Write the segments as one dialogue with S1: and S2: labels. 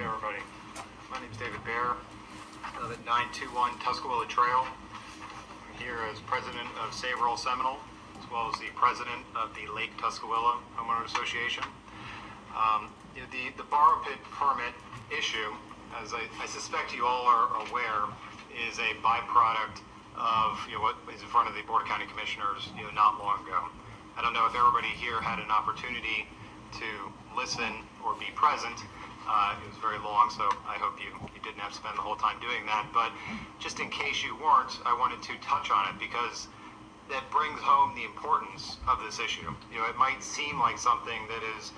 S1: everybody. My name is David Bear. I live at 921 Tuscaloosa Trail. I'm here as president of Save Rural Seminole, as well as the president of the Lake Tuscaloosa Homeowner Association. The borrow pit permit issue, as I suspect you all are aware, is a byproduct of what is in front of the Board of County Commissioners not long ago. I don't know if everybody here had an opportunity to listen or be present. It was very long, so I hope you didn't have to spend the whole time doing that. But just in case you weren't, I wanted to touch on it because that brings home the importance of this issue. It might seem like something that is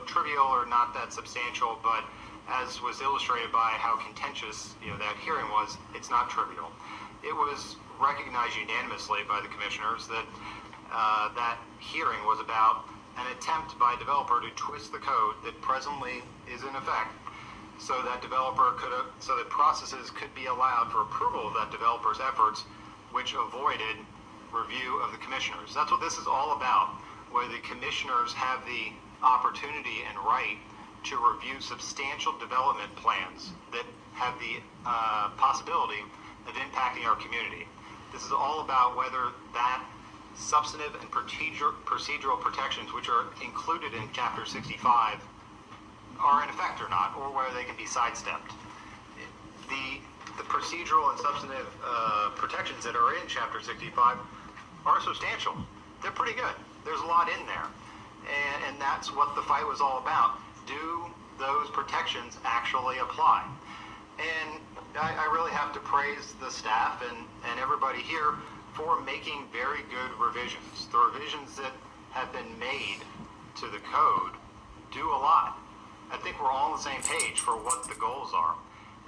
S1: trivial or not that substantial, but as was illustrated by how contentious that hearing was, it's not trivial. It was recognized unanimously by the commissioners that that hearing was about an attempt by a developer to twist the code that presently is in effect, so that processes could be allowed for approval of that developer's efforts, which avoided review of the commissioners. That's what this is all about, where the commissioners have the opportunity and right to review substantial development plans that have the possibility of impacting our community. This is all about whether that substantive and procedural protections, which are included in Chapter 65, are in effect or not, or whether they can be sidestepped. The procedural and substantive protections that are in Chapter 65 are substantial. They're pretty good. There's a lot in there. And that's what the fight was all about. Do those protections actually apply? And I really have to praise the staff and everybody here for making very good revisions. The revisions that have been made to the code do a lot. I think we're all on the same page for what the goals are.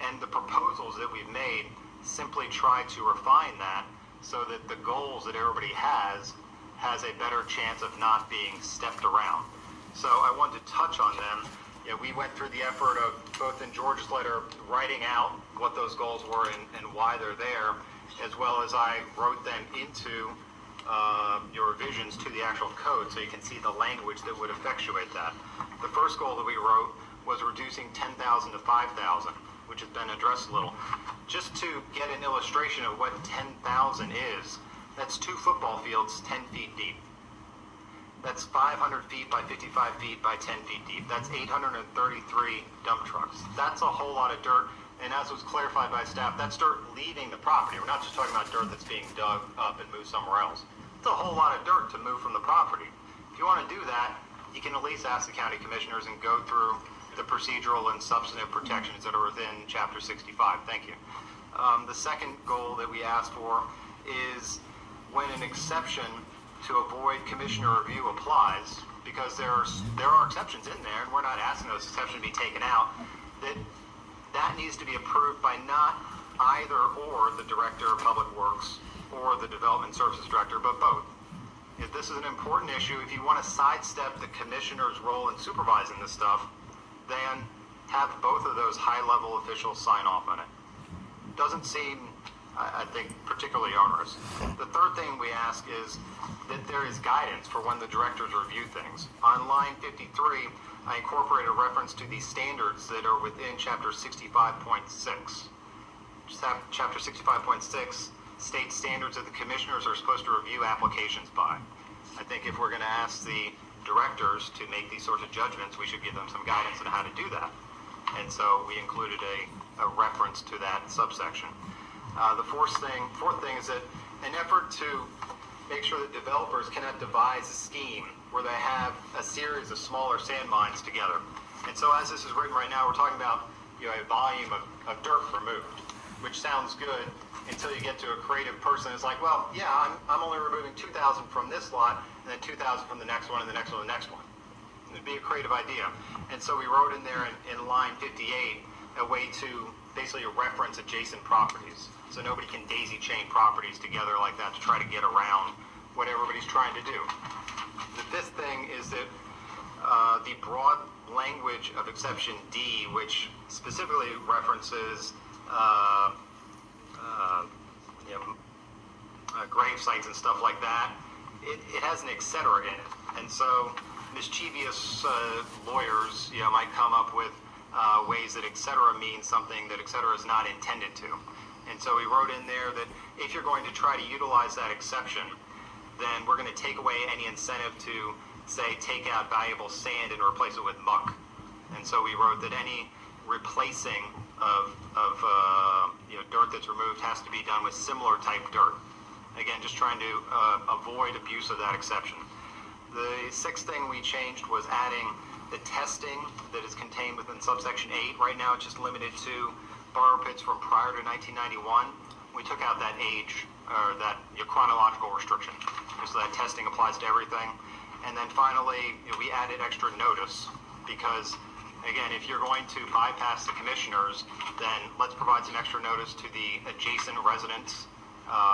S1: And the proposals that we've made simply try to refine that so that the goals that everybody has a better chance of not being stepped around. So I wanted to touch on them. We went through the effort of, both in George's letter, writing out what those goals were and why they're there, as well as I wrote them into your revisions to the actual code so you can see the language that would effectuate that. The first goal that we wrote was reducing 10,000 to 5,000, which has been addressed a little. Just to get an illustration of what 10,000 is, that's 2 football fields 10 feet deep. That's 500 feet by 55 feet by 10 feet deep. That's 833 dump trucks. That's a whole lot of dirt. And as was clarified by staff, that's dirt leaving the property. We're not just talking about dirt that's being dug up and moved somewhere else. It's a whole lot of dirt to move from the property. If you want to do that, you can at least ask the county commissioners and go through the procedural and substantive protections that are within Chapter 65. Thank you. The second goal that we asked for is when an exception to avoid commissioner review applies, because there are exceptions in there, and we're not asking those exceptions to be taken out, that needs to be approved by not either or the Director of Public Works or the Development Services Director, but both. If this is an important issue, if you want to sidestep the commissioner's role in supervising this stuff, then have both of those high-level officials sign off on it. Doesn't seem, I think, particularly onerous. The third thing we ask is that there is guidance for when the directors review things. On line 53, I incorporated a reference to the standards that are within Chapter 65.6. Chapter 65.6 states standards that the commissioners are supposed to review applications by. I think if we're going to ask the directors to make these sorts of judgments, we should give them some guidance on how to do that. And so we included a reference to that subsection. The fourth thing is that an effort to make sure that developers cannot devise a scheme where they have a series of smaller sand mines together. And so as this is written right now, we're talking about a volume of dirt removed, which sounds good until you get to a creative person who's like, well, yeah, I'm only removing 2,000 from this lot, and then 2,000 from the next one, and the next one, and the next one. It'd be a creative idea. And so we wrote in there in line 58 a way to basically reference adjacent properties. So nobody can daisy chain properties together like that to try to get around what everybody's trying to do. The fifth thing is that the broad language of exception D, which specifically references grave sites and stuff like that, it has an et cetera in it. And so mischievous lawyers might come up with ways that et cetera means something that et cetera is not intended to. And so we wrote in there that if you're going to try to utilize that exception, then we're going to take away any incentive to, say, take out valuable sand and replace it with muck. And so we wrote that any replacing of dirt that's removed has to be done with similar type dirt. Again, just trying to avoid abuse of that exception. The sixth thing we changed was adding the testing that is contained within subsection 8. Right now it's just limited to borrower pits from prior to 1991. We took out that age, or that chronological restriction. So that testing applies to everything. And then finally, we added extra notice because, again, if you're going to bypass the commissioners, then let's provide some extra notice to the adjacent residents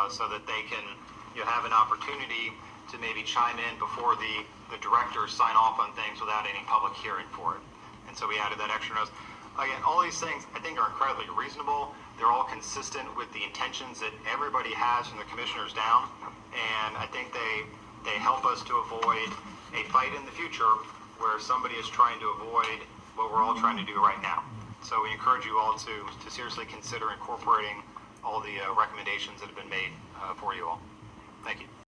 S1: so that they can have an opportunity to maybe chime in before the directors sign off on things without any public hearing for it. And so we added that extra notice. Again, all these things I think are incredibly reasonable. They're all consistent with the intentions that everybody has from the commissioners down. And I think they help us to avoid a fight in the future where somebody is trying to avoid what we're all trying to do right now. So we encourage you all to seriously consider incorporating all the recommendations that have been made for you all. Thank you.